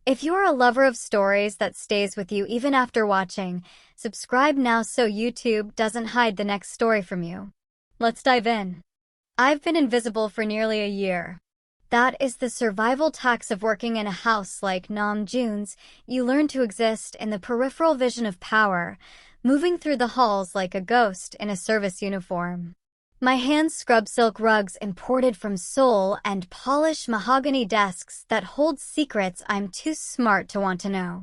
If you're a lover of stories that stays with you even after watching, subscribe now so YouTube doesn't hide the next story from you. Let's dive in. I've been invisible for nearly a year. That is the survival tax of working in a house like Nam Joon's. You learn to exist in the peripheral vision of power, moving through the halls like a ghost in a service uniform. My hands scrub silk rugs imported from Seoul and polish mahogany desks that hold secrets I'm too smart to want to know.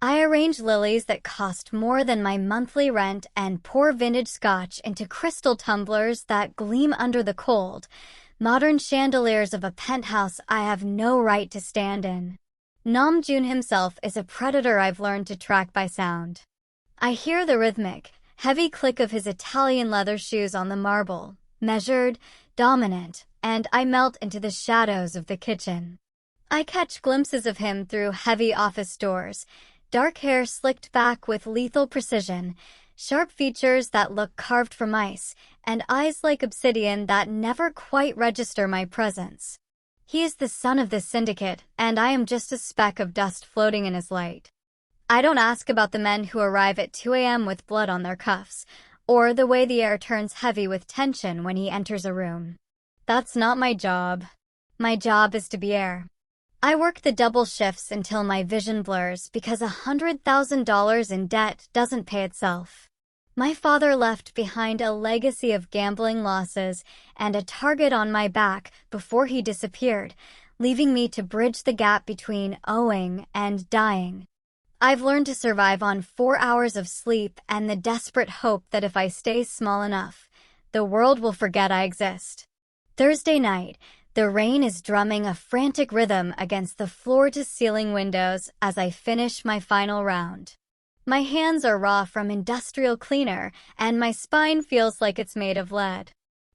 I arrange lilies that cost more than my monthly rent and pour vintage scotch into crystal tumblers that gleam under the cold, modern chandeliers of a penthouse I have no right to stand in. Nam Joon himself is a predator I've learned to track by sound. I hear the rhythmic, heavy click of his Italian leather shoes on the marble, measured, dominant, and I melt into the shadows of the kitchen. I catch glimpses of him through heavy office doors, dark hair slicked back with lethal precision, sharp features that look carved from ice, and eyes like obsidian that never quite register my presence. He is the son of the syndicate, and I am just a speck of dust floating in his light. I don't ask about the men who arrive at 2 a.m. with blood on their cuffs, or the way the air turns heavy with tension when he enters a room. That's not my job. My job is to be air. I work the double shifts until my vision blurs because $100,000 in debt doesn't pay itself. My father left behind a legacy of gambling losses and a target on my back before he disappeared, leaving me to bridge the gap between owing and dying. I've learned to survive on 4 hours of sleep and the desperate hope that if I stay small enough, the world will forget I exist. Thursday night, the rain is drumming a frantic rhythm against the floor-to-ceiling windows as I finish my final round. My hands are raw from industrial cleaner, and my spine feels like it's made of lead.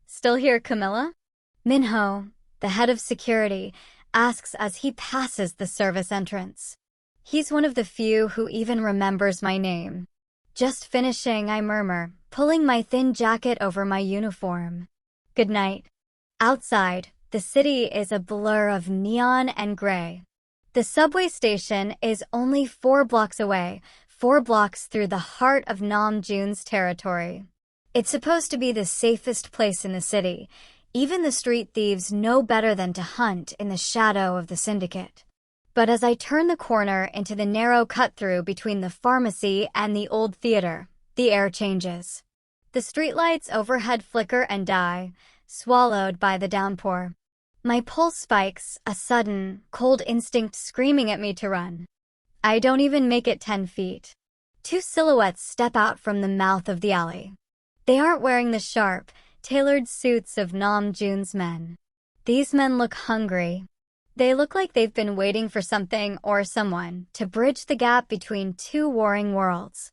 Still here, Camilla? Minho, the head of security, asks as he passes the service entrance. He's one of the few who even remembers my name. Just finishing, I murmur, pulling my thin jacket over my uniform. Good night. Outside, the city is a blur of neon and gray. The subway station is only 4 blocks away, 4 blocks through the heart of Nam Joon's territory. It's supposed to be the safest place in the city. Even the street thieves know better than to hunt in the shadow of the syndicate. But as I turn the corner into the narrow cut-through between the pharmacy and the old theater, the air changes. The streetlights overhead flicker and die, swallowed by the downpour. My pulse spikes, a sudden, cold instinct screaming at me to run. I don't even make it 10 feet. 2 silhouettes step out from the mouth of the alley. They aren't wearing the sharp, tailored suits of Nam Joon's men. These men look hungry. They look like they've been waiting for something or someone to bridge the gap between 2 warring worlds.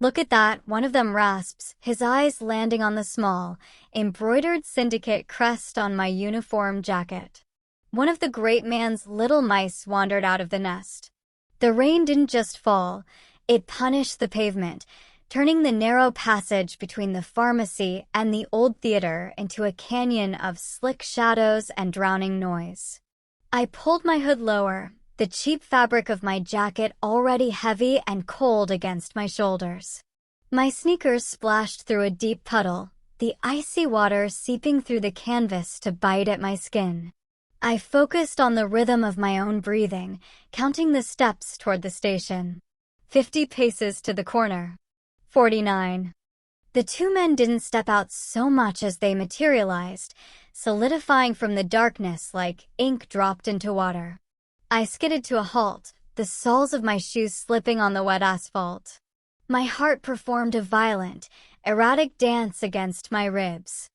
Look at that, one of them rasps, his eyes landing on the small, embroidered syndicate crest on my uniform jacket. One of the great man's little mice wandered out of the nest. The rain didn't just fall, it punished the pavement, turning the narrow passage between the pharmacy and the old theater into a canyon of slick shadows and drowning noise. I pulled my hood lower, the cheap fabric of my jacket already heavy and cold against my shoulders. My sneakers splashed through a deep puddle, the icy water seeping through the canvas to bite at my skin. I focused on the rhythm of my own breathing, counting the steps toward the station. 50 paces to the corner. 49. The 2 men didn't step out so much as they materialized, solidifying from the darkness like ink dropped into water. I skidded to a halt, the soles of my shoes slipping on the wet asphalt. My heart performed a violent, erratic dance against my ribs.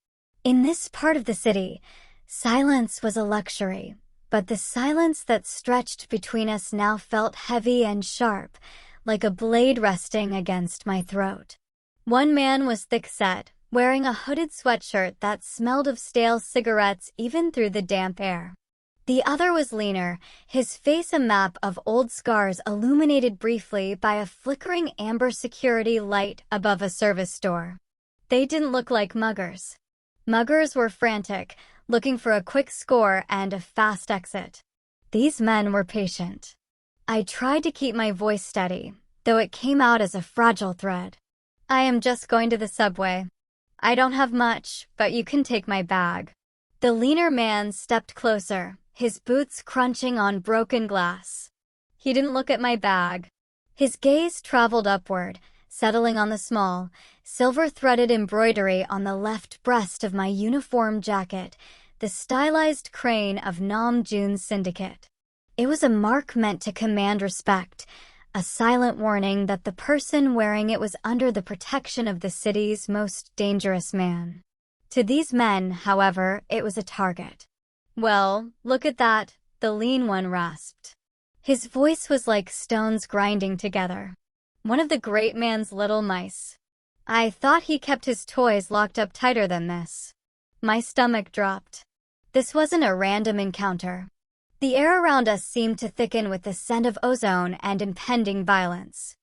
In this part of the city, silence was a luxury, but the silence that stretched between us now felt heavy and sharp, like a blade resting against my throat. One man was thick-set, wearing a hooded sweatshirt that smelled of stale cigarettes even through the damp air. The other was leaner, his face a map of old scars illuminated briefly by a flickering amber security light above a service door. They didn't look like muggers. Muggers were frantic, looking for a quick score and a fast exit. These men were patient. I tried to keep my voice steady, though it came out as a fragile thread. I am just going to the subway. I don't have much, but you can take my bag. The leaner man stepped closer, his boots crunching on broken glass. He didn't look at my bag. His gaze traveled upward, settling on the small, silver-threaded embroidery on the left breast of my uniform jacket, the stylized crane of Nam Joon's syndicate. It was a mark meant to command respect, a silent warning that the person wearing it was under the protection of the city's most dangerous man. To these men, however, it was a target. "Well, look at that," the lean one rasped. His voice was like stones grinding together. One of the great man's little mice. I thought he kept his toys locked up tighter than this. My stomach dropped. This wasn't a random encounter. The air around us seemed to thicken with the scent of ozone and impending violence.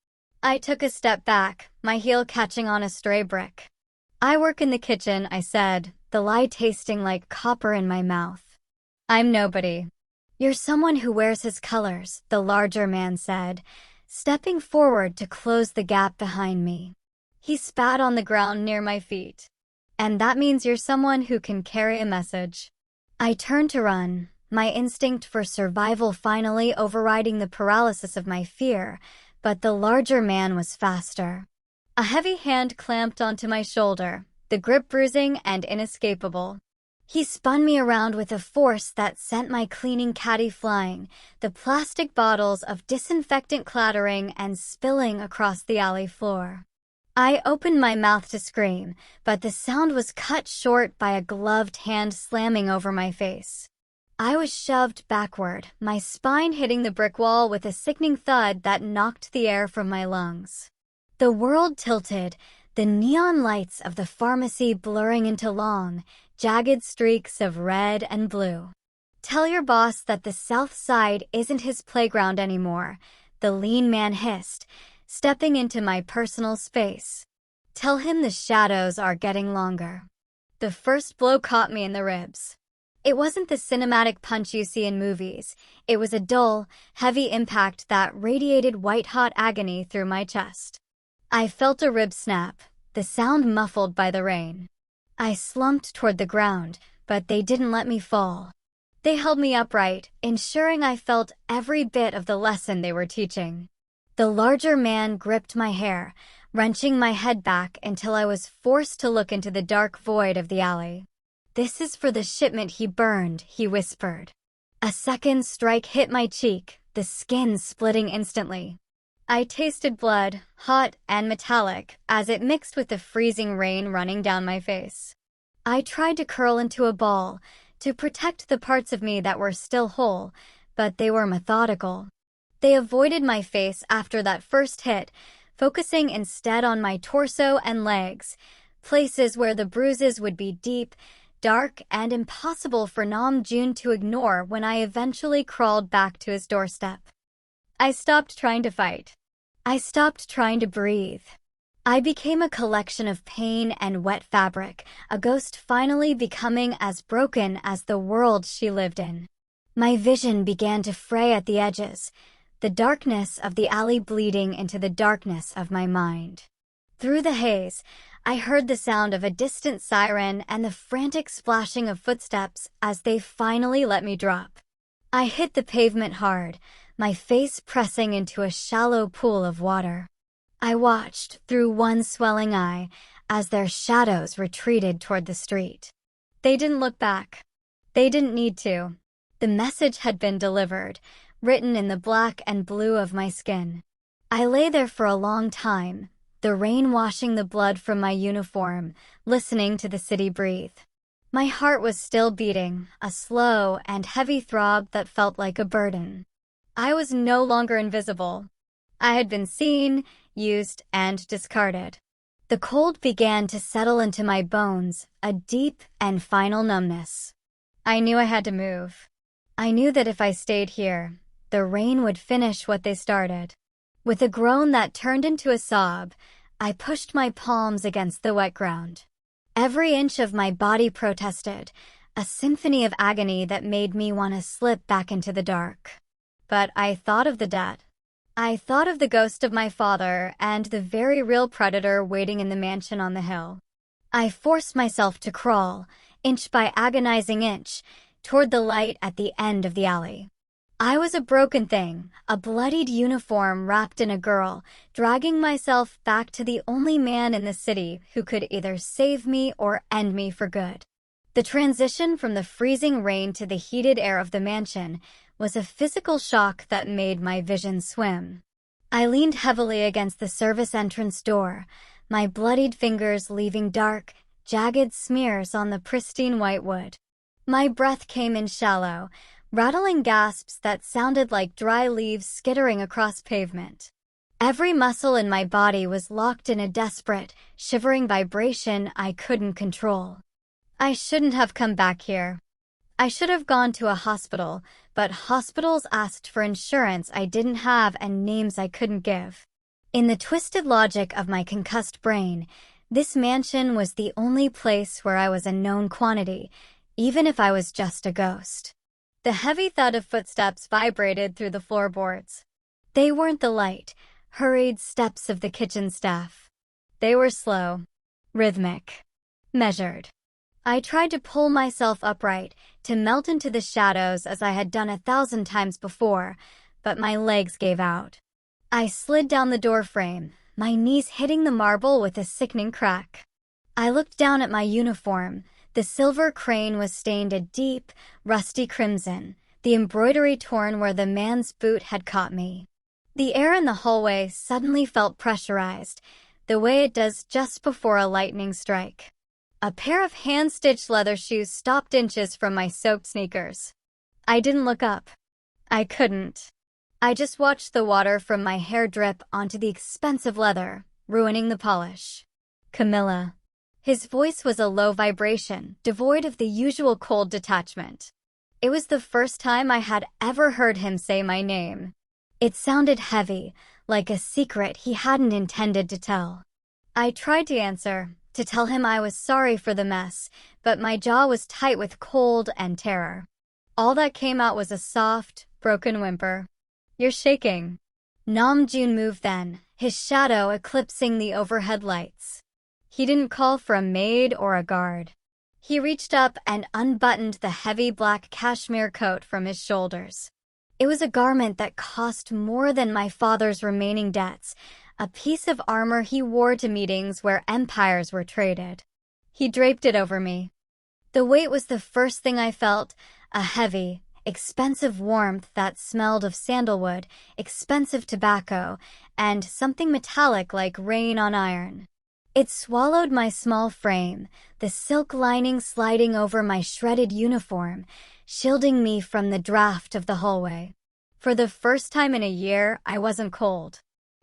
I took a step back, my heel catching on a stray brick. "I work in the kitchen," I said, the lie tasting like copper in my mouth. "I'm nobody." "You're someone who wears his colors," the larger man said, stepping forward to close the gap behind me. He spat on the ground near my feet. "And that means you're someone who can carry a message." I turned to run, my instinct for survival finally overriding the paralysis of my fear, but the larger man was faster. A heavy hand clamped onto my shoulder, the grip bruising and inescapable. He spun me around with a force that sent my cleaning caddy flying, the plastic bottles of disinfectant clattering and spilling across the alley floor. I opened my mouth to scream, but the sound was cut short by a gloved hand slamming over my face. I was shoved backward, my spine hitting the brick wall with a sickening thud that knocked the air from my lungs. The world tilted, the neon lights of the pharmacy blurring into long, jagged streaks of red and blue. "Tell your boss that the South Side isn't his playground anymore," the lean man hissed, stepping into my personal space. "Tell him the shadows are getting longer." The first blow caught me in the ribs. It wasn't the cinematic punch you see in movies. It was a dull, heavy impact that radiated white-hot agony through my chest. I felt a rib snap, the sound muffled by the rain. I slumped toward the ground, but they didn't let me fall. They held me upright, ensuring I felt every bit of the lesson they were teaching. The larger man gripped my hair, wrenching my head back until I was forced to look into the dark void of the alley. "This is for the shipment he burned," he whispered. A second strike hit my cheek, the skin splitting instantly. I tasted blood, hot and metallic, as it mixed with the freezing rain running down my face. I tried to curl into a ball, to protect the parts of me that were still whole, but they were methodical. They avoided my face after that first hit, focusing instead on my torso and legs, places where the bruises would be deep, dark, and impossible for Nam Joon to ignore when I eventually crawled back to his doorstep. I stopped trying to fight. I stopped trying to breathe. I became a collection of pain and wet fabric, a ghost finally becoming as broken as the world she lived in. My vision began to fray at the edges, the darkness of the alley bleeding into the darkness of my mind. Through the haze, I heard the sound of a distant siren and the frantic splashing of footsteps as they finally let me drop. I hit the pavement hard, my face pressing into a shallow pool of water. I watched through one swelling eye as their shadows retreated toward the street. They didn't look back. They didn't need to. The message had been delivered, written in the black and blue of my skin. I lay there for a long time, the rain washing the blood from my uniform, listening to the city breathe. My heart was still beating, a slow and heavy throb that felt like a burden. I was no longer invisible. I had been seen, used, and discarded. The cold began to settle into my bones, a deep and final numbness. I knew I had to move. I knew that if I stayed here, the rain would finish what they started. With a groan that turned into a sob, I pushed my palms against the wet ground. Every inch of my body protested, a symphony of agony that made me want to slip back into the dark. but I thought of the debt. I thought of the ghost of my father and the very real predator waiting in the mansion on the hill. I forced myself to crawl, inch by agonizing inch, toward the light at the end of the alley. I was a broken thing, a bloodied uniform wrapped in a girl, dragging myself back to the only man in the city who could either save me or end me for good. The transition from the freezing rain to the heated air of the mansion was a physical shock that made my vision swim. I leaned heavily against the service entrance door, my bloodied fingers leaving dark, jagged smears on the pristine white wood. My breath came in shallow, rattling gasps that sounded like dry leaves skittering across pavement. Every muscle in my body was locked in a desperate, shivering vibration I couldn't control. I shouldn't have come back here. I should have gone to a hospital, but hospitals asked for insurance I didn't have and names I couldn't give. In the twisted logic of my concussed brain, this mansion was the only place where I was a known quantity, even if I was just a ghost. The heavy thud of footsteps vibrated through the floorboards. They weren't the light, hurried steps of the kitchen staff. They were slow, rhythmic, measured. I tried to pull myself upright, to melt into the shadows as I had done 1,000 times before, but my legs gave out. I slid down the doorframe, my knees hitting the marble with a sickening crack. I looked down at my uniform. The silver crane was stained a deep, rusty crimson, the embroidery torn where the man's boot had caught me. The air in the hallway suddenly felt pressurized, the way it does just before a lightning strike. A pair of hand-stitched leather shoes stopped inches from my soaked sneakers. I didn't look up. I couldn't. I just watched the water from my hair drip onto the expensive leather, ruining the polish. Camilla. His voice was a low vibration, devoid of the usual cold detachment. It was the first time I had ever heard him say my name. It sounded heavy, like a secret he hadn't intended to tell. I tried to answer, to tell him I was sorry for the mess, but my jaw was tight with cold and terror. All that came out was a soft, broken whimper. "You're shaking." Nam Joon moved then, his shadow eclipsing the overhead lights. He didn't call for a maid or a guard. He reached up and unbuttoned the heavy black cashmere coat from his shoulders. It was a garment that cost more than my father's remaining debts, a piece of armor he wore to meetings where empires were traded. He draped it over me. The weight was the first thing I felt, a heavy, expensive warmth that smelled of sandalwood, expensive tobacco, and something metallic like rain on iron. It swallowed my small frame, the silk lining sliding over my shredded uniform, shielding me from the draft of the hallway. For the first time in a year, I wasn't cold.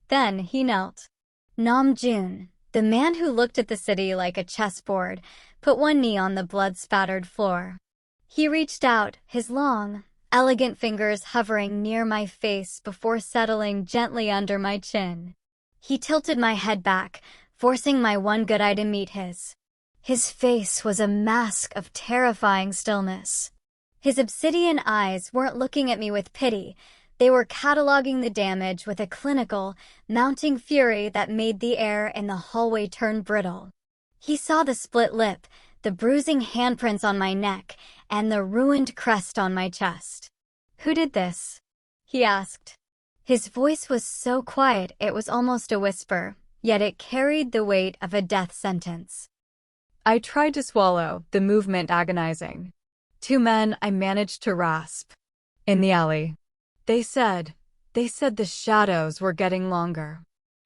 Then he knelt. Nam Joon, the man who looked at the city like a chessboard, put one knee on the blood-spattered floor. He reached out, his long, elegant fingers hovering near my face before settling gently under my chin. He tilted my head back, forcing my one good eye to meet his. His face was a mask of terrifying stillness. His obsidian eyes weren't looking at me with pity. They were cataloging the damage with a clinical, mounting fury that made the air in the hallway turn brittle. He saw the split lip, the bruising handprints on my neck, and the ruined crest on my chest. "Who did this?" he asked. His voice was so quiet it was almost a whisper, yet it carried the weight of a death sentence. I tried to swallow, the movement agonizing. 2 men I managed to rasp. In the alley. They said the shadows were getting longer.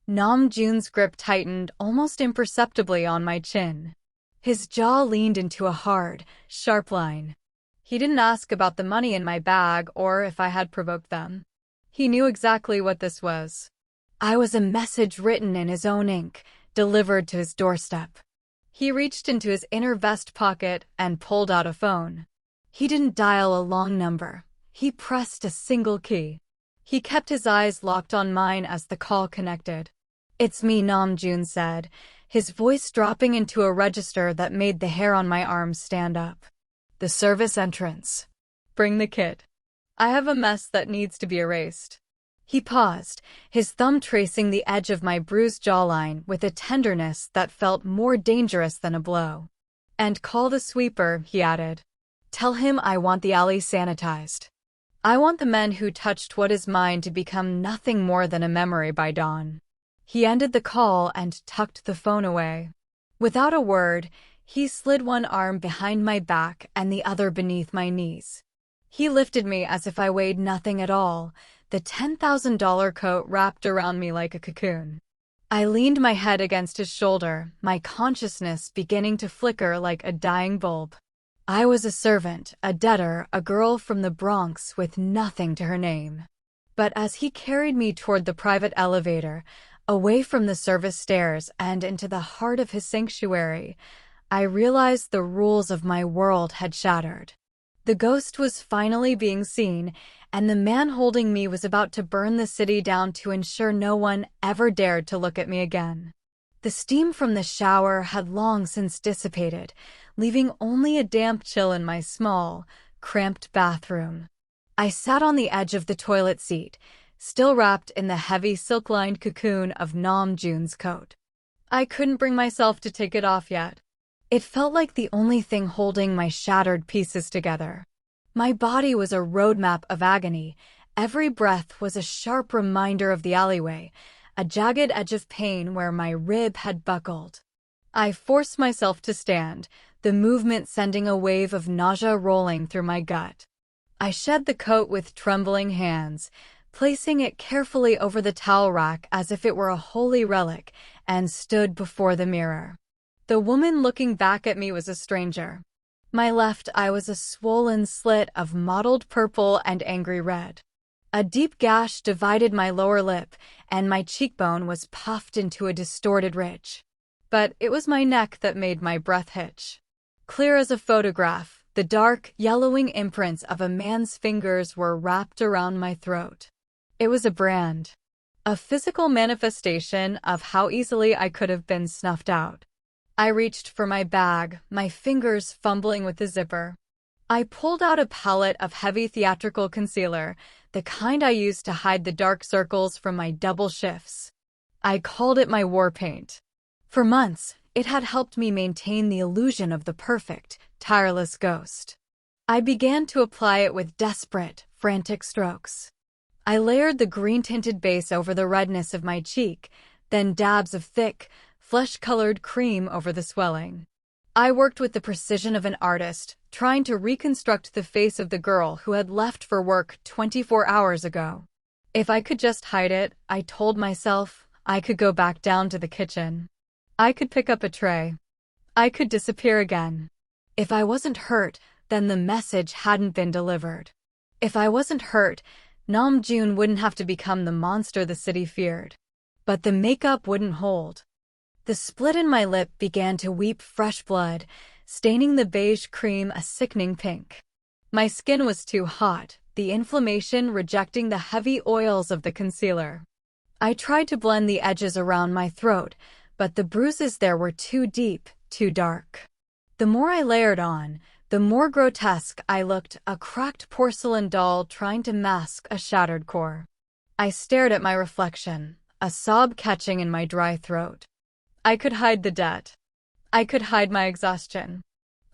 Nam Joon's grip tightened almost imperceptibly on my chin. His jaw leaned into a hard, sharp line. He didn't ask about the money in my bag or if I had provoked them. He knew exactly what this was. I was a message written in his own ink, delivered to his doorstep. He reached into his inner vest pocket and pulled out a phone. He didn't dial a long number. He pressed a single key. He kept his eyes locked on mine as the call connected. "It's me," Nam Joon said, his voice dropping into a register that made the hair on my arms stand up. "The service entrance. Bring the kit." I have a mess that needs to be erased." He paused, his thumb tracing the edge of my bruised jawline with a tenderness that felt more dangerous than a blow. "And call the sweeper," he added. "Tell him I want the alley sanitized. I want the men who touched what is mine to become nothing more than a memory by dawn." He ended the call and tucked the phone away. Without a word, he slid one arm behind my back and the other beneath my knees. He lifted me as if I weighed nothing at all, the $10,000 coat wrapped around me like a cocoon. I leaned my head against his shoulder, my consciousness beginning to flicker like a dying bulb. I was a servant, a debtor, a girl from the Bronx with nothing to her name. But as he carried me toward the private elevator, away from the service stairs and into the heart of his sanctuary, I realized the rules of my world had shattered. The ghost was finally being seen, and the man holding me was about to burn the city down to ensure no one ever dared to look at me again. The steam from the shower had long since dissipated, leaving only a damp chill in my small, cramped bathroom. I sat on the edge of the toilet seat, still wrapped in the heavy silk-lined cocoon of Nam Joon's coat. I couldn't bring myself to take it off yet. It felt like the only thing holding my shattered pieces together. My body was a roadmap of agony. Every breath was a sharp reminder of the alleyway, a jagged edge of pain where my rib had buckled. I forced myself to stand, the movement sending a wave of nausea rolling through my gut. I shed the coat with trembling hands, placing it carefully over the towel rack as if it were a holy relic, and stood before the mirror. The woman looking back at me was a stranger. My left eye was a swollen slit of mottled purple and angry red. A deep gash divided my lower lip, and my cheekbone was puffed into a distorted ridge. But it was my neck that made my breath hitch. Clear as a photograph, the dark, yellowing imprints of a man's fingers were wrapped around my throat. It was a brand. A physical manifestation of how easily I could have been snuffed out. I reached for my bag, my fingers fumbling with the zipper. I pulled out a palette of heavy theatrical concealer, the kind I used to hide the dark circles from my double shifts. I called it my war paint. For months, it had helped me maintain the illusion of the perfect, tireless ghost. I began to apply it with desperate, frantic strokes. I layered the green-tinted base over the redness of my cheek, then dabs of thick, flesh-colored cream over the swelling. I worked with the precision of an artist, trying to reconstruct the face of the girl who had left for work 24 hours ago. If I could just hide it, I told myself, I could go back down to the kitchen. I could pick up a tray. I could disappear again. If I wasn't hurt, then the message hadn't been delivered. If I wasn't hurt, Nam Joon wouldn't have to become the monster the city feared. But the makeup wouldn't hold. The split in my lip began to weep fresh blood, staining the beige cream a sickening pink. My skin was too hot, the inflammation rejecting the heavy oils of the concealer. I tried to blend the edges around my throat, but the bruises there were too deep, too dark. The more I layered on, the more grotesque I looked, a cracked porcelain doll trying to mask a shattered core. I stared at my reflection, a sob catching in my dry throat. I could hide the debt. I could hide my exhaustion.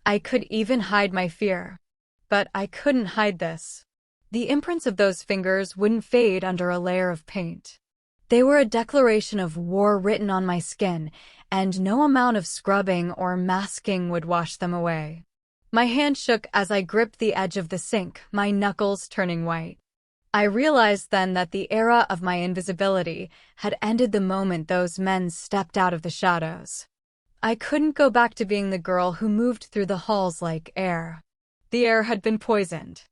I could even hide my fear. But I couldn't hide this. The imprints of those fingers wouldn't fade under a layer of paint. They were a declaration of war written on my skin, and no amount of scrubbing or masking would wash them away. My hand shook as I gripped the edge of the sink, my knuckles turning white. I realized then that the era of my invisibility had ended the moment those men stepped out of the shadows. I couldn't go back to being the girl who moved through the halls like air. The air had been poisoned.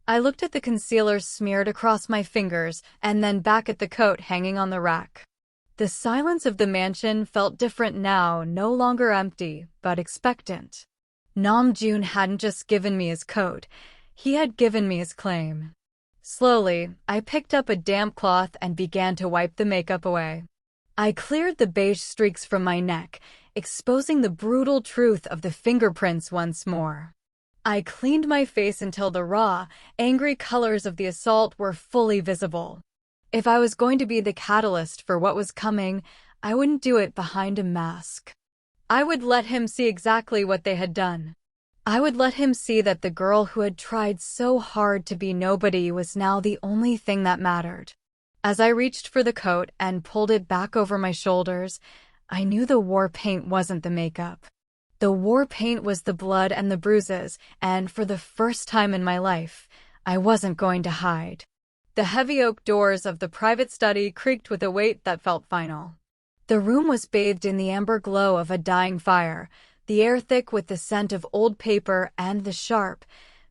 I looked at the concealer smeared across my fingers and then back at the coat hanging on the rack. The silence of the mansion felt different now, no longer empty, but expectant. Nam Joon hadn't just given me his coat, he had given me his claim. Slowly, I picked up a damp cloth and began to wipe the makeup away. I cleared the beige streaks from my neck, exposing the brutal truth of the fingerprints once more. I cleaned my face until the raw, angry colors of the assault were fully visible. If I was going to be the catalyst for what was coming, I wouldn't do it behind a mask. I would let him see exactly what they had done. I would let him see that the girl who had tried so hard to be nobody was now the only thing that mattered. As I reached for the coat and pulled it back over my shoulders, I knew the war paint wasn't the makeup. The war paint was the blood and the bruises, and for the first time in my life, I wasn't going to hide. The heavy oak doors of the private study creaked with a weight that felt final. The room was bathed in the amber glow of a dying fire, the air thick with the scent of old paper and the sharp,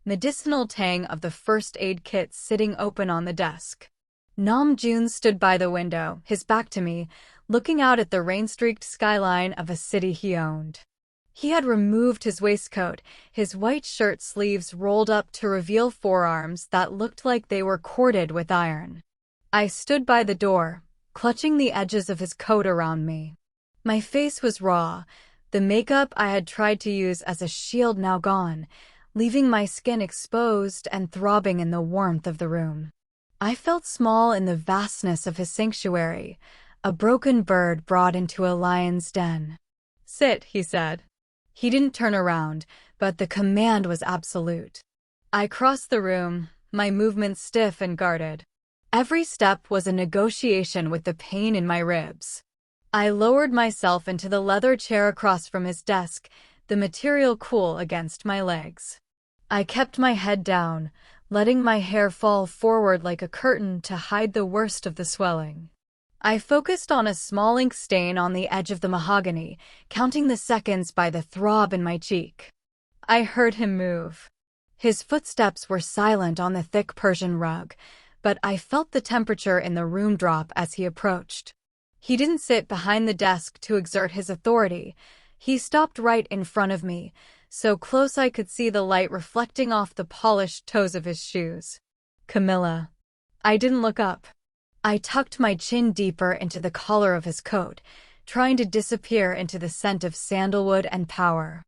medicinal tang of the first aid kit sitting open on the desk. Nam Joon stood by the window, his back to me, looking out at the rain-streaked skyline of a city he owned. He had removed his waistcoat, his white shirt sleeves rolled up to reveal forearms that looked like they were corded with iron. I stood by the door, clutching the edges of his coat around me. My face was raw, the makeup I had tried to use as a shield now gone, leaving my skin exposed and throbbing in the warmth of the room. I felt small in the vastness of his sanctuary, a broken bird brought into a lion's den. "Sit," he said. He didn't turn around, but the command was absolute. I crossed the room, my movements stiff and guarded. Every step was a negotiation with the pain in my ribs. I lowered myself into the leather chair across from his desk, the material cool against my legs. I kept my head down, letting my hair fall forward like a curtain to hide the worst of the swelling. I focused on a small ink stain on the edge of the mahogany, counting the seconds by the throb in my cheek. I heard him move. His footsteps were silent on the thick Persian rug, but I felt the temperature in the room drop as he approached. He didn't sit behind the desk to exert his authority. He stopped right in front of me, so close I could see the light reflecting off the polished toes of his shoes. "Camilla." I didn't look up. I tucked my chin deeper into the collar of his coat, trying to disappear into the scent of sandalwood and power.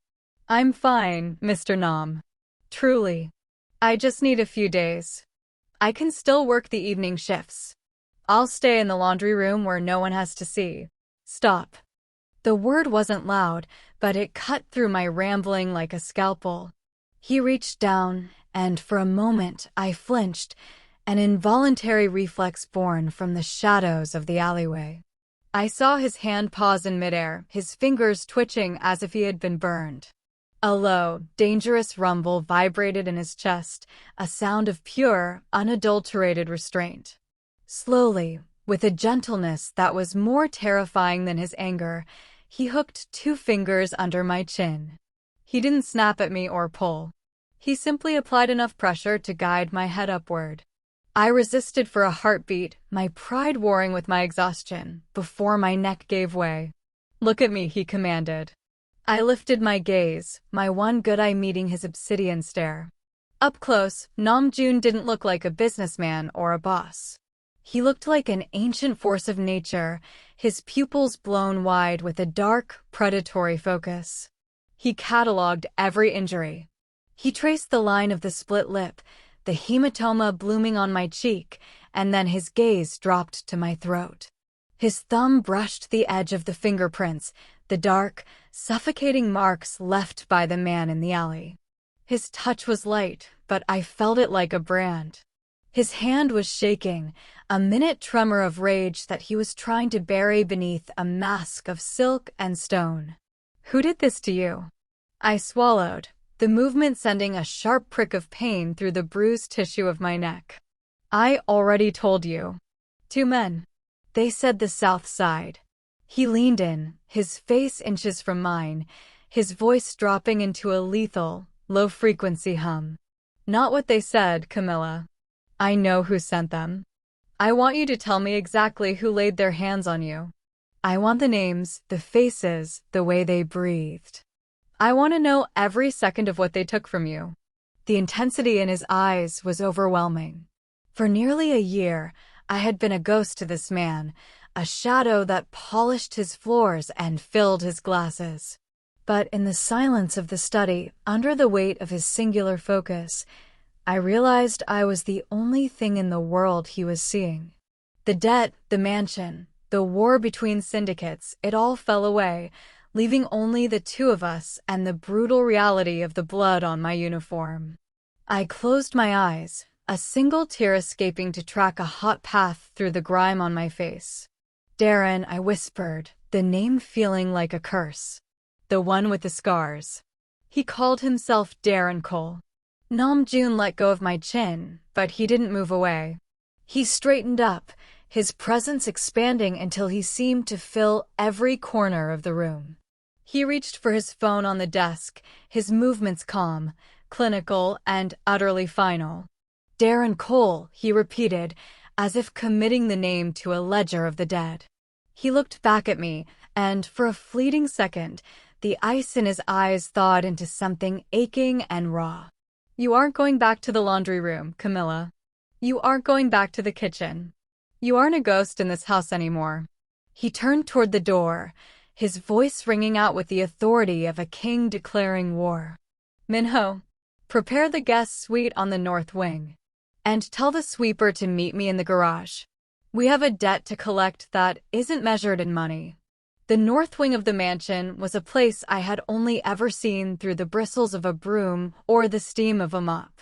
"I'm fine, Mr. Nam. Truly. I just need a few days. I can still work the evening shifts. I'll stay in the laundry room where no one has to see." "Stop." The word wasn't loud, but it cut through my rambling like a scalpel. He reached down, and for a moment I flinched, an involuntary reflex born from the shadows of the alleyway. I saw his hand pause in midair, his fingers twitching as if he had been burned. A low, dangerous rumble vibrated in his chest, a sound of pure, unadulterated restraint. Slowly, with a gentleness that was more terrifying than his anger, he hooked 2 fingers under my chin. He didn't snap at me or pull. He simply applied enough pressure to guide my head upward. I resisted for a heartbeat, my pride warring with my exhaustion, before my neck gave way. "Look at me," he commanded. I lifted my gaze, my one good eye meeting his obsidian stare. Up close, Nam Joon didn't look like a businessman or a boss. He looked like an ancient force of nature, his pupils blown wide with a dark, predatory focus. He cataloged every injury. He traced the line of the split lip, the hematoma blooming on my cheek, and then his gaze dropped to my throat. His thumb brushed the edge of the fingerprints, the dark, suffocating marks left by the man in the alley. His touch was light, but I felt it like a brand. His hand was shaking, a minute tremor of rage that he was trying to bury beneath a mask of silk and stone. "Who did this to you?" I swallowed, the movement sending a sharp prick of pain through the bruised tissue of my neck. "I already told you. 2 men. They said the South Side." He leaned in, his face inches from mine, his voice dropping into a lethal, low-frequency hum. "Not what they said, Camilla. I know who sent them. I want you to tell me exactly who laid their hands on you. I want the names, the faces, the way they breathed. I want to know every second of what they took from you." The intensity in his eyes was overwhelming. For nearly a year, I had been a ghost to this man, a shadow that polished his floors and filled his glasses. But in the silence of the study, under the weight of his singular focus, I realized I was the only thing in the world he was seeing. The debt, the mansion, the war between syndicates, it all fell away, leaving only the two of us and the brutal reality of the blood on my uniform. I closed my eyes, a single tear escaping to track a hot path through the grime on my face. Darren, I whispered, the name feeling like a curse. The one with the scars. He called himself Darren Cole. Nam Joon let go of my chin, but he didn't move away. He straightened up, his presence expanding until he seemed to fill every corner of the room. He reached for his phone on the desk, his movements calm, clinical, and utterly final. Darren Cole, he repeated, as if committing the name to a ledger of the dead. He looked back at me, and for a fleeting second, the ice in his eyes thawed into something aching and raw. You aren't going back to the laundry room, Camilla. You aren't going back to the kitchen. You aren't a ghost in this house anymore. He turned toward the door, his voice ringing out with the authority of a king declaring war. Minho, prepare the guest suite on the north wing. And tell the sweeper to meet me in the garage. We have a debt to collect that isn't measured in money. The north wing of the mansion was a place I had only ever seen through the bristles of a broom or the steam of a mop.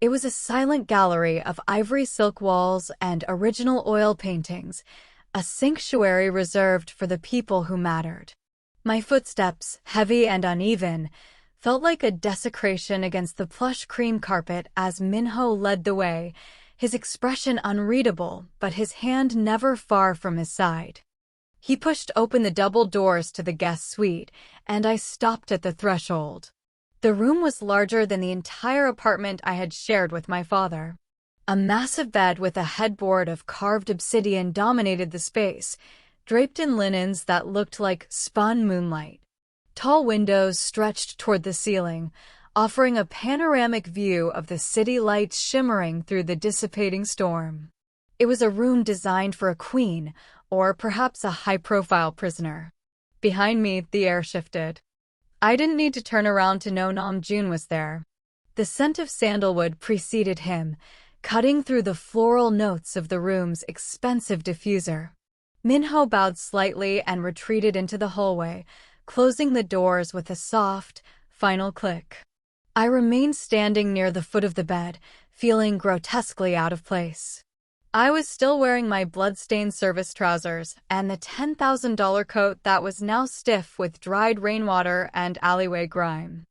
It was a silent gallery of ivory silk walls and original oil paintings, a sanctuary reserved for the people who mattered. My footsteps, heavy and uneven, felt like a desecration against the plush cream carpet as Minho led the way, his expression unreadable, but his hand never far from his side. He pushed open the double doors to the guest suite, and I stopped at the threshold. The room was larger than the entire apartment I had shared with my father. A massive bed with a headboard of carved obsidian dominated the space, draped in linens that looked like spun moonlight. Tall windows stretched toward the ceiling, offering a panoramic view of the city lights shimmering through the dissipating storm. It was a room designed for a queen, or perhaps a high-profile prisoner. Behind me, the air shifted. I didn't need to turn around to know Nam Joon was there. The scent of sandalwood preceded him, cutting through the floral notes of the room's expensive diffuser. Minho bowed slightly and retreated into the hallway, closing the doors with a soft, final click. I remained standing near the foot of the bed, feeling grotesquely out of place. I was still wearing my blood-stained service trousers and the $10,000 coat that was now stiff with dried rainwater and alleyway grime.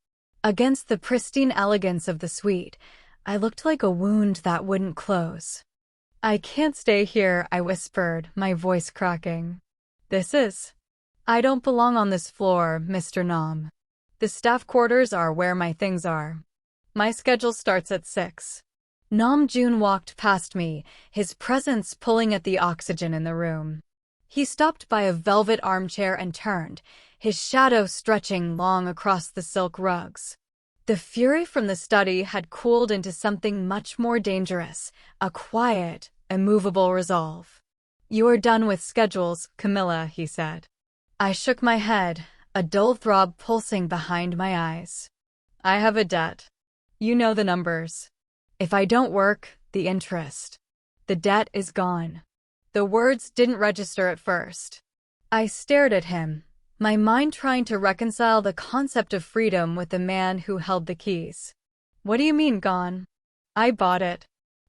Against the pristine elegance of the suite, I looked like a wound that wouldn't close. I can't stay here, I whispered, my voice cracking. I don't belong on this floor, Mr. Nam. The staff quarters are where my things are. My schedule starts at 6. Nam Joon walked past me, his presence pulling at the oxygen in the room. He stopped by a velvet armchair and turned, his shadow stretching long across the silk rugs. The fury from the study had cooled into something much more dangerous, a quiet, immovable resolve. You are done with schedules, Camilla, he said. I shook my head, a dull throb pulsing behind my eyes. I have a debt. You know the numbers. If I don't work, the interest. The debt is gone. The words didn't register at first. I stared at him, my mind trying to reconcile the concept of freedom with the man who held the keys. What do you mean, gone? I bought it.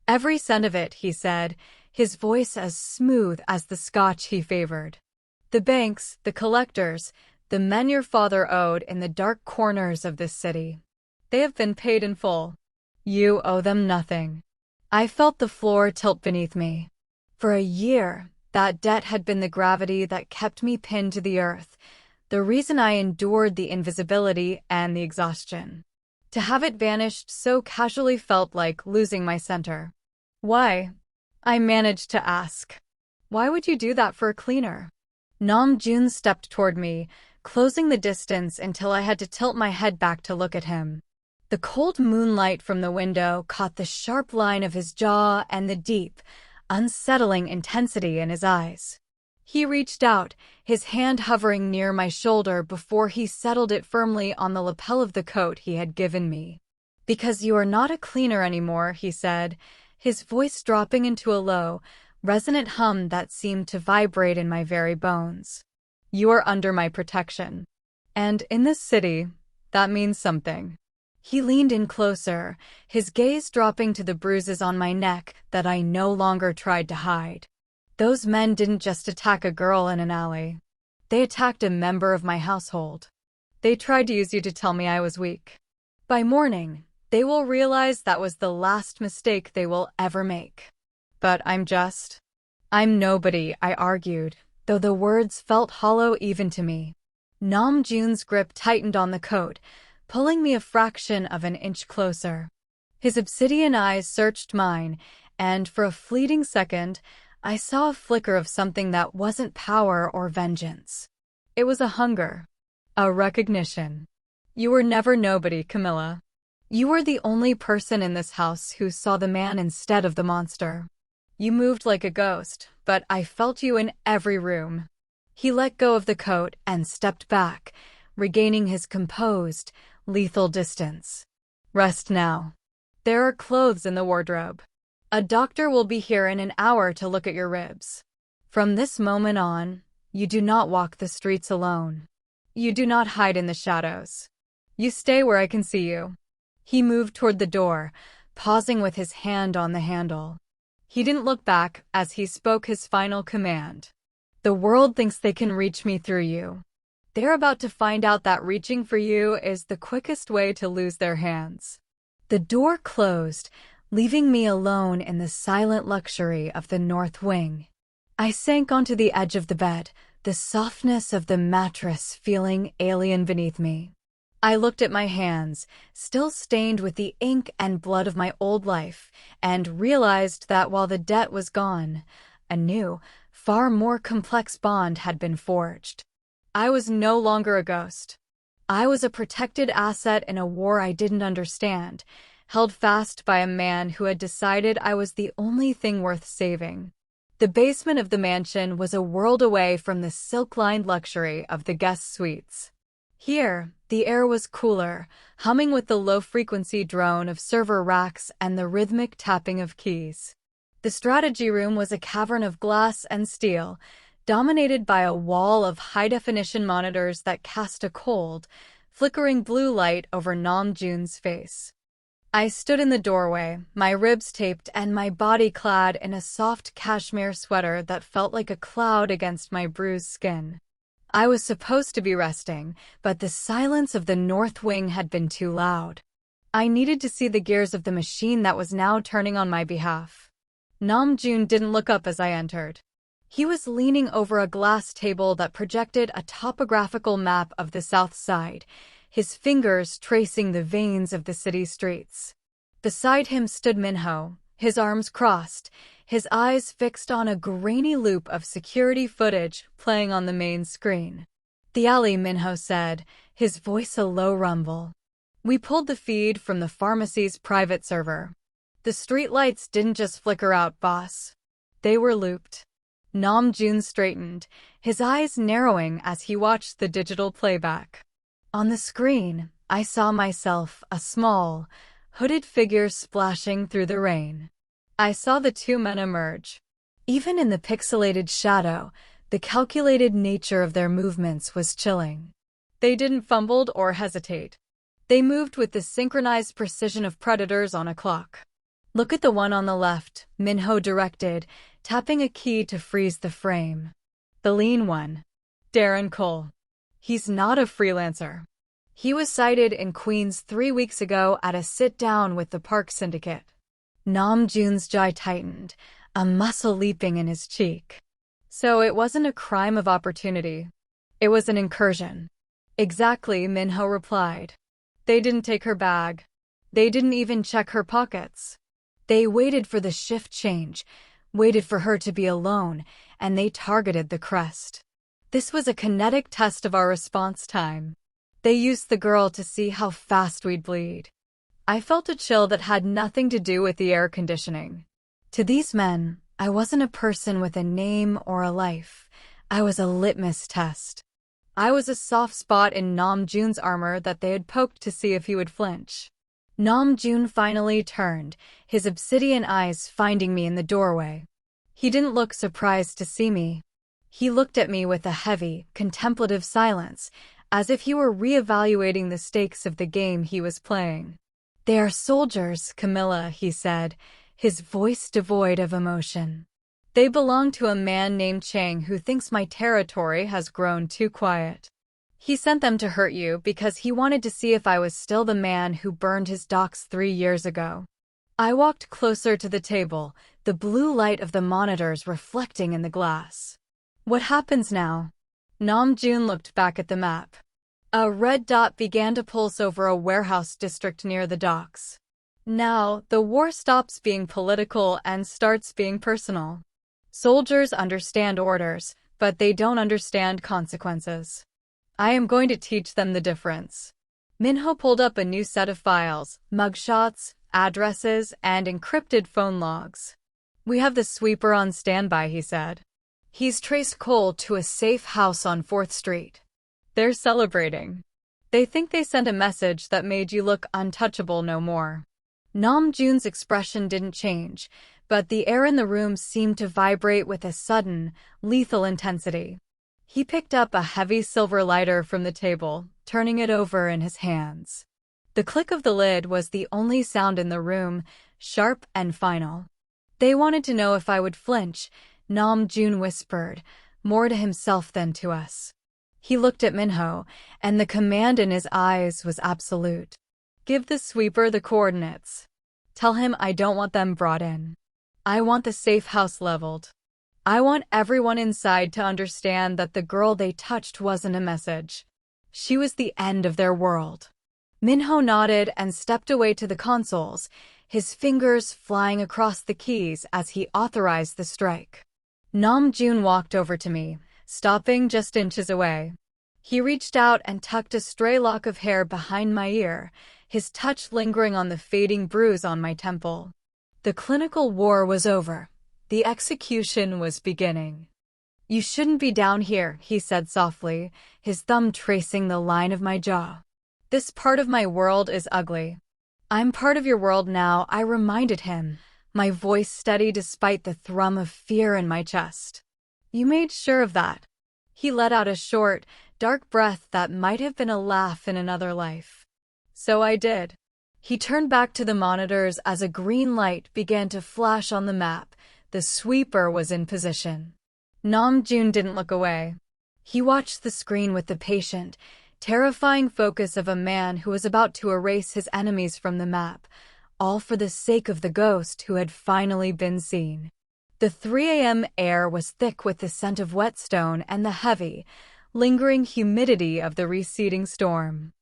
Every cent of it, he said, his voice as smooth as the scotch he favored. The banks, the collectors, the men your father owed in the dark corners of this city. They have been paid in full. You owe them nothing. I felt the floor tilt beneath me. For a year, that debt had been the gravity that kept me pinned to the earth, the reason I endured the invisibility and the exhaustion. To have it vanished so casually felt like losing my center. Why? I managed to ask. Why would you do that for a cleaner? Nam Joon stepped toward me, closing the distance until I had to tilt my head back to look at him. The cold moonlight from the window caught the sharp line of his jaw and the deep, unsettling intensity in his eyes. He reached out, his hand hovering near my shoulder before he settled it firmly on the lapel of the coat he had given me. "Because you are not a cleaner anymore," he said, his voice dropping into a low, resonant hum that seemed to vibrate in my very bones. "You are under my protection. And in this city, that means something." He leaned in closer, his gaze dropping to the bruises on my neck that I no longer tried to hide. "Those men didn't just attack a girl in an alley. They attacked a member of my household. They tried to use you to tell me I was weak. By morning, they will realize that was the last mistake they will ever make." "But I'm nobody," I argued, though the words felt hollow even to me. Nam Joon's grip tightened on the coat, pulling me a fraction of an inch closer. His obsidian eyes searched mine, and for a fleeting second, I saw a flicker of something that wasn't power or vengeance. It was a hunger, a recognition. "You were never nobody, Camilla. You were the only person in this house who saw the man instead of the monster. You moved like a ghost, but I felt you in every room." He let go of the coat and stepped back, regaining his composed, lethal distance. "Rest now. There are clothes in the wardrobe. A doctor will be here in an hour to look at your ribs. From this moment on, you do not walk the streets alone. You do not hide in the shadows. You stay where I can see you." He moved toward the door, pausing with his hand on the handle. He didn't look back as he spoke his final command. "The world thinks they can reach me through you. They're about to find out that reaching for you is the quickest way to lose their hands." The door closed, leaving me alone in the silent luxury of the north wing. I sank onto the edge of the bed, the softness of the mattress feeling alien beneath me. I looked at my hands, still stained with the ink and blood of my old life, and realized that while the debt was gone, a new, far more complex bond had been forged. I was no longer a ghost. I was a protected asset in a war I didn't understand, held fast by a man who had decided I was the only thing worth saving. The basement of the mansion was a world away from the silk-lined luxury of the guest suites. Here, the air was cooler, humming with the low-frequency drone of server racks and the rhythmic tapping of keys. The strategy room was a cavern of glass and steel, dominated by a wall of high-definition monitors that cast a cold, flickering blue light over Nam Joon's face. I stood in the doorway, my ribs taped and my body clad in a soft cashmere sweater that felt like a cloud against my bruised skin. I was supposed to be resting, but the silence of the north wing had been too loud. I needed to see the gears of the machine that was now turning on my behalf. Nam Joon didn't look up as I entered. He was leaning over a glass table that projected a topographical map of the south side, his fingers tracing the veins of the city streets. Beside him stood Minho, his arms crossed, his eyes fixed on a grainy loop of security footage playing on the main screen. "The alley," Minho said, his voice a low rumble. "We pulled the feed from the pharmacy's private server. The streetlights didn't just flicker out, boss. They were looped." Nam Joon straightened, his eyes narrowing as he watched the digital playback. On the screen, I saw myself, a small, hooded figure splashing through the rain. I saw the two men emerge. Even in the pixelated shadow, the calculated nature of their movements was chilling. They didn't fumble or hesitate. They moved with the synchronized precision of predators on a clock. "Look at the one on the left," Minho directed, tapping a key to freeze the frame. "The lean one. Darren Cole. He's not a freelancer. He was sighted in Queens 3 weeks ago at a sit-down with the Park Syndicate." Nam Joon's jaw tightened, a muscle leaping in his cheek. "So it wasn't a crime of opportunity. It was an incursion." "Exactly," Minho replied. "They didn't take her bag. They didn't even check her pockets. They waited for the shift change, waited for her to be alone, and they targeted the crest. This was a kinetic test of our response time. They used the girl to see how fast we'd bleed." I felt a chill that had nothing to do with the air conditioning. To these men, I wasn't a person with a name or a life. I was a litmus test. I was a soft spot in Nam Joon's armor that they had poked to see if he would flinch. Nam Joon finally turned, his obsidian eyes finding me in the doorway. He didn't look surprised to see me. He looked at me with a heavy, contemplative silence, as if he were reevaluating the stakes of the game he was playing. "They are soldiers, Camilla," he said, his voice devoid of emotion. "They belong to a man named Chang who thinks my territory has grown too quiet. He sent them to hurt you because he wanted to see if I was still the man who burned his docks 3 years ago." I walked closer to the table, the blue light of the monitors reflecting in the glass. "What happens now?" Nam Joon looked back at the map. A red dot began to pulse over a warehouse district near the docks. "Now, the war stops being political and starts being personal. Soldiers understand orders, but they don't understand consequences. I am going to teach them the difference." Minho pulled up a new set of files, mugshots, addresses, and encrypted phone logs. "We have the sweeper on standby," he said. "He's traced Cole to a safe house on 4th Street. They're celebrating. They think they sent a message that made you look untouchable no more." Nam Joon's expression didn't change, but the air in the room seemed to vibrate with a sudden, lethal intensity. He picked up a heavy silver lighter from the table, turning it over in his hands. The click of the lid was the only sound in the room, sharp and final. "They wanted to know if I would flinch," Nam Joon whispered, more to himself than to us. He looked at Minho, and the command in his eyes was absolute. "Give the sweeper the coordinates. Tell him I don't want them brought in. I want the safe house leveled. I want everyone inside to understand that the girl they touched wasn't a message. She was the end of their world." Minho nodded and stepped away to the consoles, his fingers flying across the keys as he authorized the strike. Nam Joon walked over to me, stopping just inches away. He reached out and tucked a stray lock of hair behind my ear, his touch lingering on the fading bruise on my temple. The clinical war was over. The execution was beginning. "You shouldn't be down here," he said softly, his thumb tracing the line of my jaw. "This part of my world is ugly." "I'm part of your world now," I reminded him, my voice steady despite the thrum of fear in my chest. "You made sure of that." He let out a short, dark breath that might have been a laugh in another life. "So I did." He turned back to the monitors as a green light began to flash on the map. The sweeper was in position. Nam Joon didn't look away. He watched the screen with the patient, terrifying focus of a man who was about to erase his enemies from the map, all for the sake of the ghost who had finally been seen. The 3 a.m. air was thick with the scent of whetstone and the heavy, lingering humidity of the receding storm.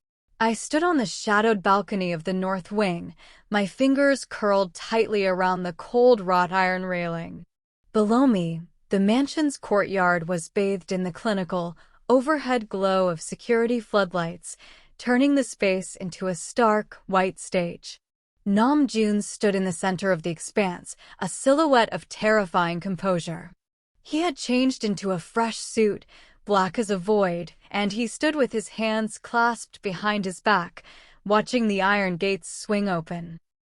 I stood on the shadowed balcony of the north wing, my fingers curled tightly around the cold wrought iron railing. Below me, the mansion's courtyard was bathed in the clinical, overhead glow of security floodlights, turning the space into a stark, white stage. Nam Joon stood in the center of the expanse, a silhouette of terrifying composure. He had changed into a fresh suit, black as a void, and he stood with his hands clasped behind his back, watching the iron gates swing open.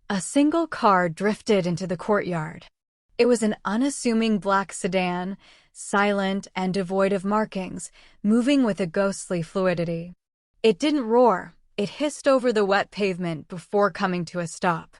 A single car drifted into the courtyard. It was an unassuming black sedan, silent and devoid of markings, moving with a ghostly fluidity. It didn't roar. It hissed over the wet pavement before coming to a stop.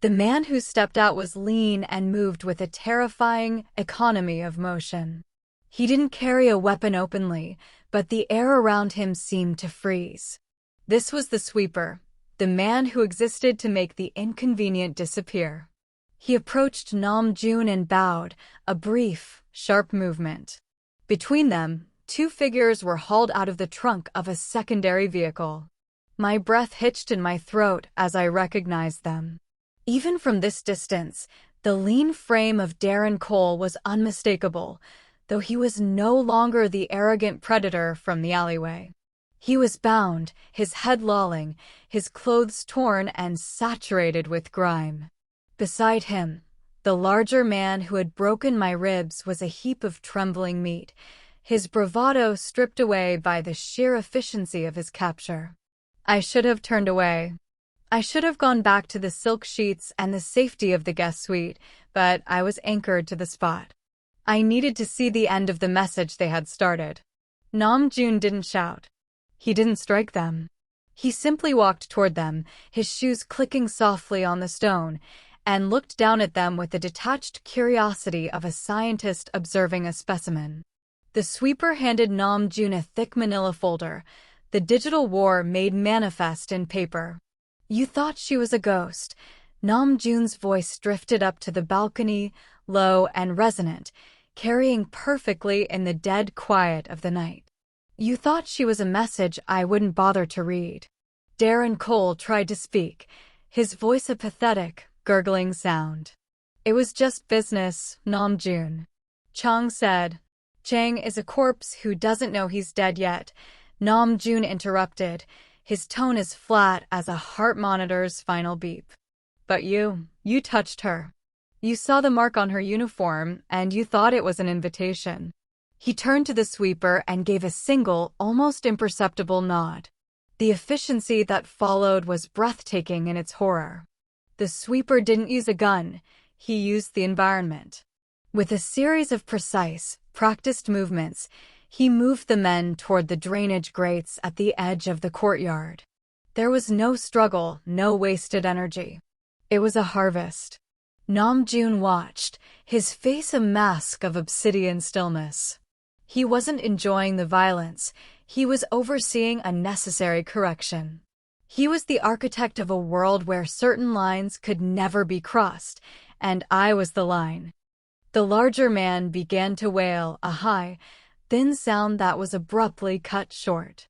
The man who stepped out was lean and moved with a terrifying economy of motion. He didn't carry a weapon openly, but the air around him seemed to freeze. This was the sweeper, the man who existed to make the inconvenient disappear. He approached Nam Joon and bowed, a brief, sharp movement. Between them, 2 figures were hauled out of the trunk of a secondary vehicle. My breath hitched in my throat as I recognized them. Even from this distance, the lean frame of Darren Cole was unmistakable, though he was no longer the arrogant predator from the alleyway. He was bound, his head lolling, his clothes torn and saturated with grime. Beside him, the larger man who had broken my ribs was a heap of trembling meat, his bravado stripped away by the sheer efficiency of his capture. I should have turned away. I should have gone back to the silk sheets and the safety of the guest suite, but I was anchored to the spot. I needed to see the end of the message they had started. Nam Joon didn't shout. He didn't strike them. He simply walked toward them, his shoes clicking softly on the stone, and looked down at them with the detached curiosity of a scientist observing a specimen. The sweeper handed Nam Joon a thick manila folder, the digital war made manifest in paper. "You thought she was a ghost." Nam Joon's voice drifted up to the balcony, low and resonant, carrying perfectly in the dead quiet of the night. "You thought she was a message I wouldn't bother to read." Darren Cole tried to speak, his voice a pathetic, gurgling sound. "It was just business, Nam Joon," Chang said. "Chang is a corpse who doesn't know he's dead yet," Nam Joon interrupted, his tone as flat as a heart monitor's final beep. "But you touched her. You saw the mark on her uniform, and you thought it was an invitation." He turned to the sweeper and gave a single, almost imperceptible nod. The efficiency that followed was breathtaking in its horror. The sweeper didn't use a gun, he used the environment. With a series of precise, practiced movements, he moved the men toward the drainage grates at the edge of the courtyard. There was no struggle, no wasted energy. It was a harvest. Nam Joon watched, his face a mask of obsidian stillness. He wasn't enjoying the violence, he was overseeing a necessary correction. He was the architect of a world where certain lines could never be crossed, and I was the line. The larger man began to wail, a high, thin sound that was abruptly cut short.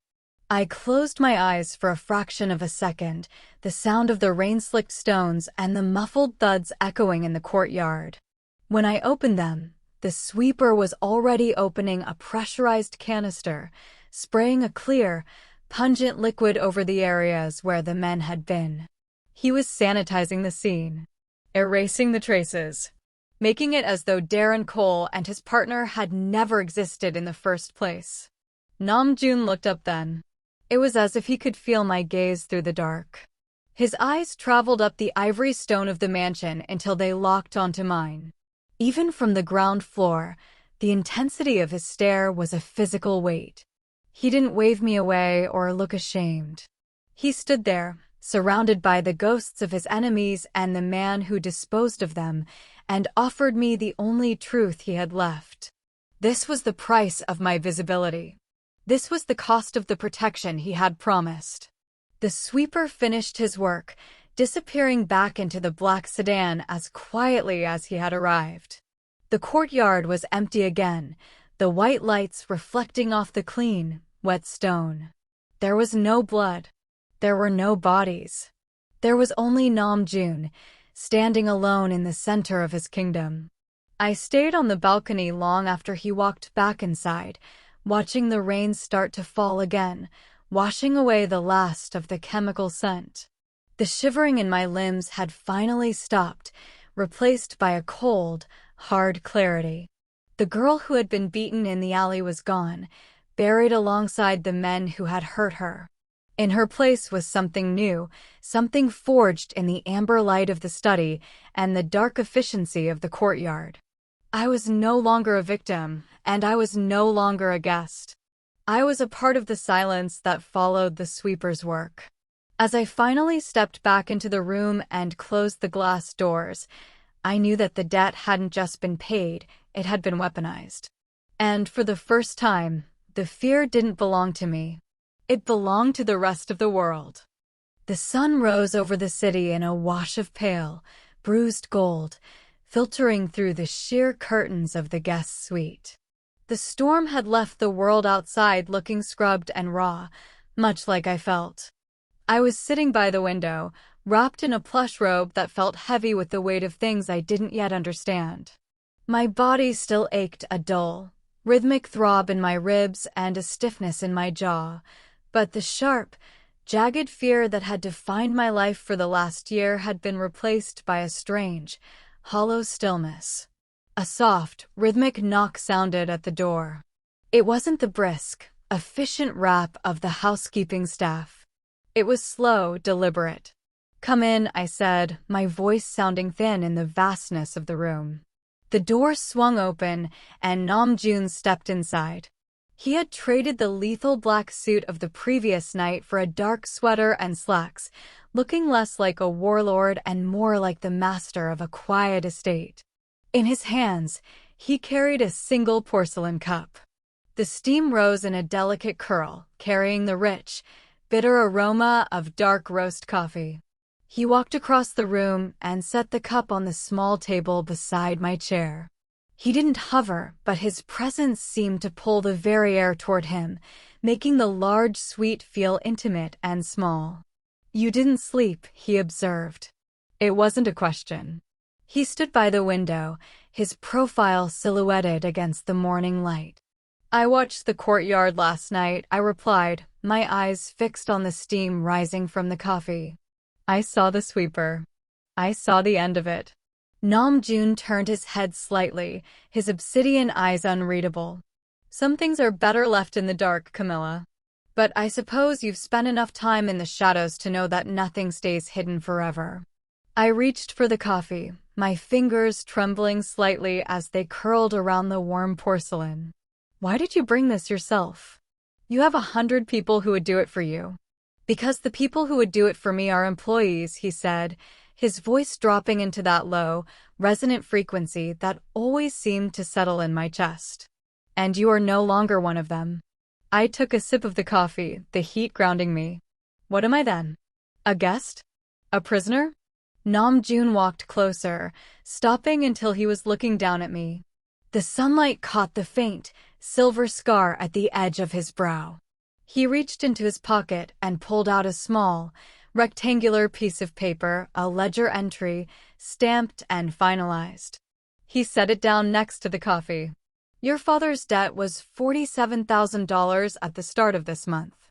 I closed my eyes for a fraction of a second, the sound of the rain-slicked stones and the muffled thuds echoing in the courtyard. When I opened them, the sweeper was already opening a pressurized canister, spraying a clear, pungent liquid over the areas where the men had been. He was sanitizing the scene, erasing the traces, making it as though Darren Cole and his partner had never existed in the first place. Nam Joon looked up then. It was as if he could feel my gaze through the dark. His eyes traveled up the ivory stone of the mansion until they locked onto mine. Even from the ground floor, the intensity of his stare was a physical weight. He didn't wave me away or look ashamed. He stood there, surrounded by the ghosts of his enemies and the man who disposed of them, and offered me the only truth he had left. This was the price of my visibility. This was the cost of the protection he had promised. The sweeper finished his work, disappearing back into the black sedan as quietly as he had arrived. The courtyard was empty again, the white lights reflecting off the clean, wet stone. There was no blood. There were no bodies. There was only Nam Joon, standing alone in the center of his kingdom. I stayed on the balcony long after he walked back inside, watching the rain start to fall again, washing away the last of the chemical scent. The shivering in my limbs had finally stopped, replaced by a cold, hard clarity. The girl who had been beaten in the alley was gone, buried alongside the men who had hurt her. In her place was something new, something forged in the amber light of the study and the dark efficiency of the courtyard. I was no longer a victim, and I was no longer a guest. I was a part of the silence that followed the sweeper's work. As I finally stepped back into the room and closed the glass doors, I knew that the debt hadn't just been paid, it had been weaponized. And for the first time, the fear didn't belong to me. It belonged to the rest of the world. The sun rose over the city in a wash of pale, bruised gold, filtering through the sheer curtains of the guest suite. The storm had left the world outside looking scrubbed and raw, much like I felt. I was sitting by the window, wrapped in a plush robe that felt heavy with the weight of things I didn't yet understand. My body still ached, a dull, rhythmic throb in my ribs and a stiffness in my jaw, but the sharp, jagged fear that had defined my life for the last year had been replaced by a strange, hollow stillness. A soft, rhythmic knock sounded at the door. It wasn't the brisk, efficient rap of the housekeeping staff. It was slow, deliberate. "Come in," I said, my voice sounding thin in the vastness of the room. The door swung open, and Nam Joon stepped inside. He had traded the lethal black suit of the previous night for a dark sweater and slacks, looking less like a warlord and more like the master of a quiet estate. In his hands, he carried a single porcelain cup. The steam rose in a delicate curl, carrying the rich, bitter aroma of dark roast coffee. He walked across the room and set the cup on the small table beside my chair. He didn't hover, but his presence seemed to pull the very air toward him, making the large suite feel intimate and small. "You didn't sleep," he observed. It wasn't a question. He stood by the window, his profile silhouetted against the morning light. "I watched the courtyard last night," I replied, my eyes fixed on the steam rising from the coffee. "I saw the sweeper. I saw the end of it." Nam Joon turned his head slightly, his obsidian eyes unreadable. "Some things are better left in the dark, Camilla. But I suppose you've spent enough time in the shadows to know that nothing stays hidden forever." I reached for the coffee, my fingers trembling slightly as they curled around the warm porcelain. "Why did you bring this yourself? You have 100 people who would do it for you." "Because the people who would do it for me are employees," he said, his voice dropping into that low, resonant frequency that always seemed to settle in my chest. "And you are no longer one of them." I took a sip of the coffee, the heat grounding me. "What am I then? A guest? A prisoner?" Nam Joon walked closer, stopping until he was looking down at me. The sunlight caught the faint, silver scar at the edge of his brow. He reached into his pocket and pulled out a small, rectangular piece of paper, a ledger entry, stamped and finalized. He set it down next to the coffee. "Your father's debt was $47,000 at the start of this month.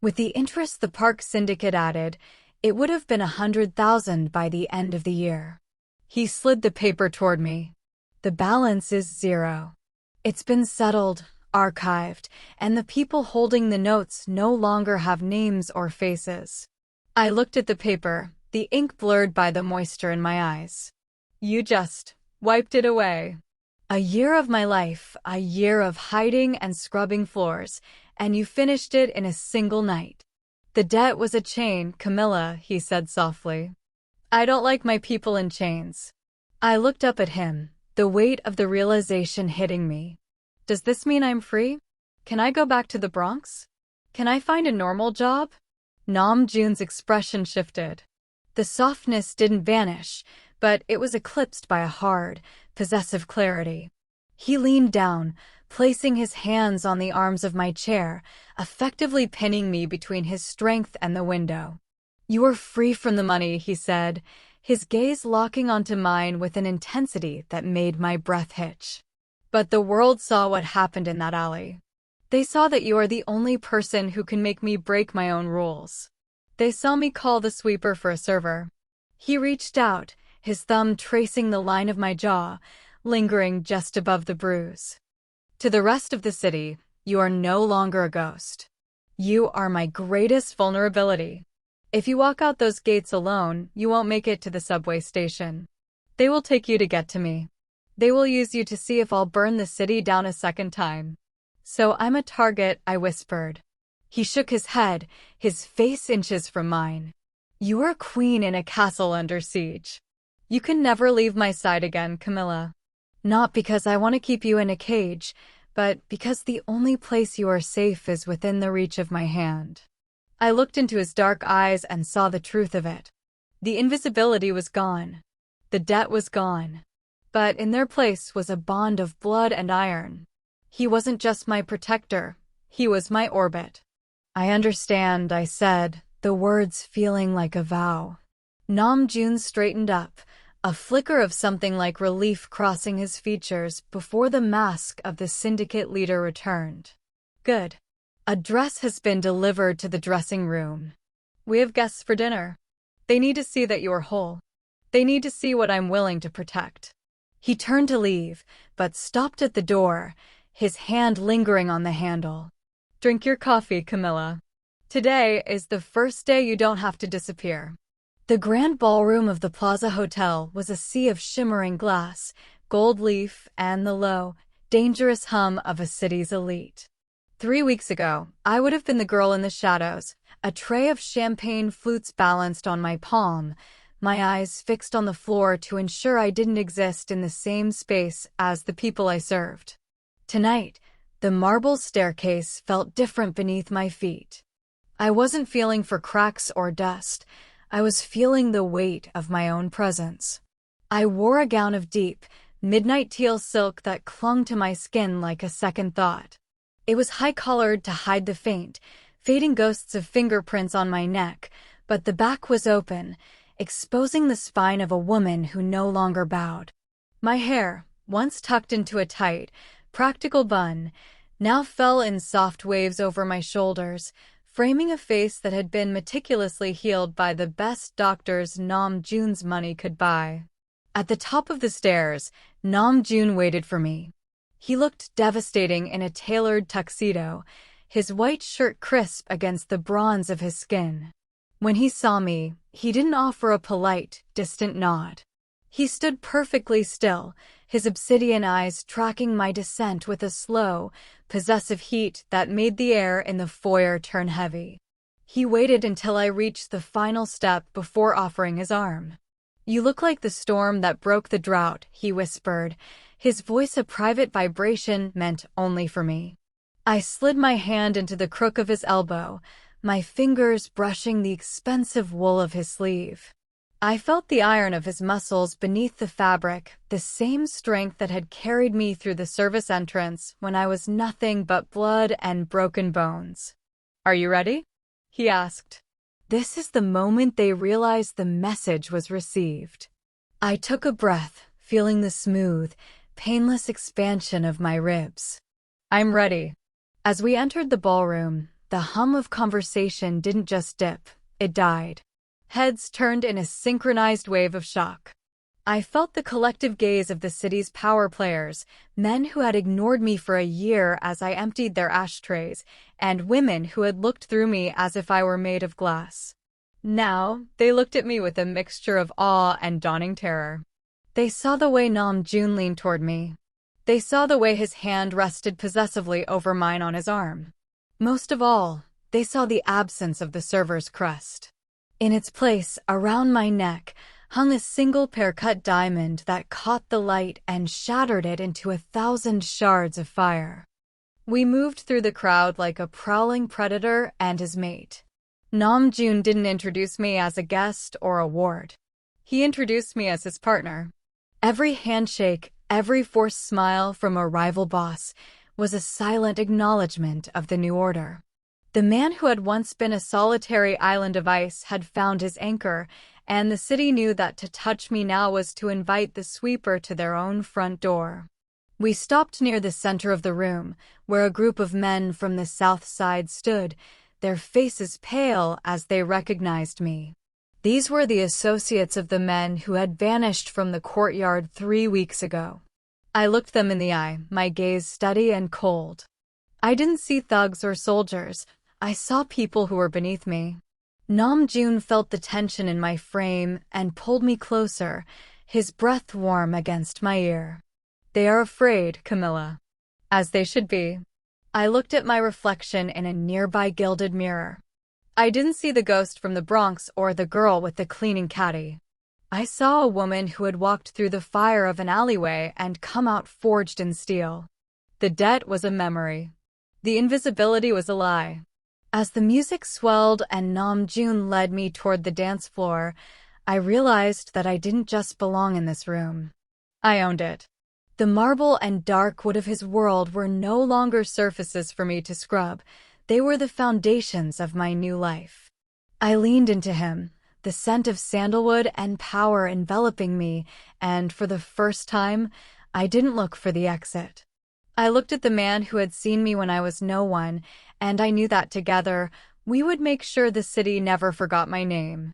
With the interest the park syndicate added, it would have been $100,000 by the end of the year." He slid the paper toward me. "The balance is zero. It's been settled, archived, and the people holding the notes no longer have names or faces." I looked at the paper, the ink blurred by the moisture in my eyes. "You just wiped it away." A year of my life, a year of hiding and scrubbing floors, and you finished it in a single night. "The debt was a chain, Camilla," he said softly. "I don't like my people in chains." I looked up at him, the weight of the realization hitting me. "Does this mean I'm free? Can I go back to the Bronx? Can I find a normal job?" Nam Joon's expression shifted. The softness didn't vanish, but it was eclipsed by a hard, possessive clarity. He leaned down, placing his hands on the arms of my chair, effectively pinning me between his strength and the window. "You are free from the money," he said, his gaze locking onto mine with an intensity that made my breath hitch. "But the world saw what happened in that alley. They saw that you are the only person who can make me break my own rules. They saw me call the sweeper for a server." He reached out, his thumb tracing the line of my jaw, lingering just above the bruise. "To the rest of the city, you are no longer a ghost. You are my greatest vulnerability. If you walk out those gates alone, you won't make it to the subway station. They will take you to get to me. They will use you to see if I'll burn the city down a second time. So I'm a target," I whispered. He shook his head, his face inches from mine. "You are a queen in a castle under siege. You can never leave my side again, Camilla. Not because I want to keep you in a cage, but because the only place you are safe is within the reach of my hand." I looked into his dark eyes and saw the truth of it. The invisibility was gone. The debt was gone. But in their place was a bond of blood and iron. He wasn't just my protector, he was my orbit. "I understand," I said, the words feeling like a vow. Nam Joon straightened up, a flicker of something like relief crossing his features before the mask of the syndicate leader returned. "Good. A dress has been delivered to the dressing room. We have guests for dinner. They need to see that you are whole. They need to see what I'm willing to protect." He turned to leave, but stopped at the door, his hand lingering on the handle. "Drink your coffee, Camilla. Today is the first day you don't have to disappear." The grand ballroom of the Plaza Hotel was a sea of shimmering glass, gold leaf, and the low, dangerous hum of a city's elite. 3 weeks ago, I would have been the girl in the shadows, a tray of champagne flutes balanced on my palm, my eyes fixed on the floor to ensure I didn't exist in the same space as the people I served. Tonight, the marble staircase felt different beneath my feet. I wasn't feeling for cracks or dust. I was feeling the weight of my own presence. I wore a gown of deep, midnight teal silk that clung to my skin like a second thought. It was high-collared to hide the faint, fading ghosts of fingerprints on my neck, but the back was open, exposing the spine of a woman who no longer bowed. My hair, once tucked into a tight, practical bun, now fell in soft waves over my shoulders, framing a face that had been meticulously healed by the best doctors Nam Joon's money could buy. At the top of the stairs, Nam Joon waited for me. He looked devastating in a tailored tuxedo, his white shirt crisp against the bronze of his skin. When he saw me, he didn't offer a polite, distant nod. He stood perfectly still, his obsidian eyes tracking my descent with a slow, possessive heat that made the air in the foyer turn heavy. He waited until I reached the final step before offering his arm. "You look like the storm that broke the drought," he whispered, his voice a private vibration meant only for me. I slid my hand into the crook of his elbow, my fingers brushing the expensive wool of his sleeve. I felt the iron of his muscles beneath the fabric, the same strength that had carried me through the service entrance when I was nothing but blood and broken bones. "Are you ready?" he asked. This is the moment they realized the message was received. I took a breath, feeling the smooth, painless expansion of my ribs. "I'm ready." As we entered the ballroom, the hum of conversation didn't just dip, it died. Heads turned in a synchronized wave of shock. I felt the collective gaze of the city's power players, men who had ignored me for a year as I emptied their ashtrays, and women who had looked through me as if I were made of glass. Now, they looked at me with a mixture of awe and dawning terror. They saw the way Nam Joon leaned toward me. They saw the way his hand rested possessively over mine on his arm. Most of all, they saw the absence of the server's crest. In its place, around my neck, hung a single pear-cut diamond that caught the light and shattered it into 1,000 shards of fire. We moved through the crowd like a prowling predator and his mate. Nam Joon didn't introduce me as a guest or a ward. He introduced me as his partner. Every handshake, every forced smile from a rival boss was a silent acknowledgement of the new order. The man who had once been a solitary island of ice had found his anchor, and the city knew that to touch me now was to invite the sweeper to their own front door. We stopped near the center of the room, where a group of men from the south side stood, their faces pale as they recognized me. These were the associates of the men who had vanished from the courtyard 3 weeks ago. I looked them in the eye, my gaze steady and cold. I didn't see thugs or soldiers. I saw people who were beneath me. Nam Joon felt the tension in my frame and pulled me closer, his breath warm against my ear. "They are afraid, Camilla." As they should be. I looked at my reflection in a nearby gilded mirror. I didn't see the ghost from the Bronx or the girl with the cleaning caddy. I saw a woman who had walked through the fire of an alleyway and come out forged in steel. The debt was a memory. The invisibility was a lie. As the music swelled and Nam Joon led me toward the dance floor, I realized that I didn't just belong in this room. I owned it. The marble and dark wood of his world were no longer surfaces for me to scrub. They were the foundations of my new life. I leaned into him, the scent of sandalwood and power enveloping me, and for the first time, I didn't look for the exit. I looked at the man who had seen me when I was no one, and I knew that together, we would make sure the city never forgot my name.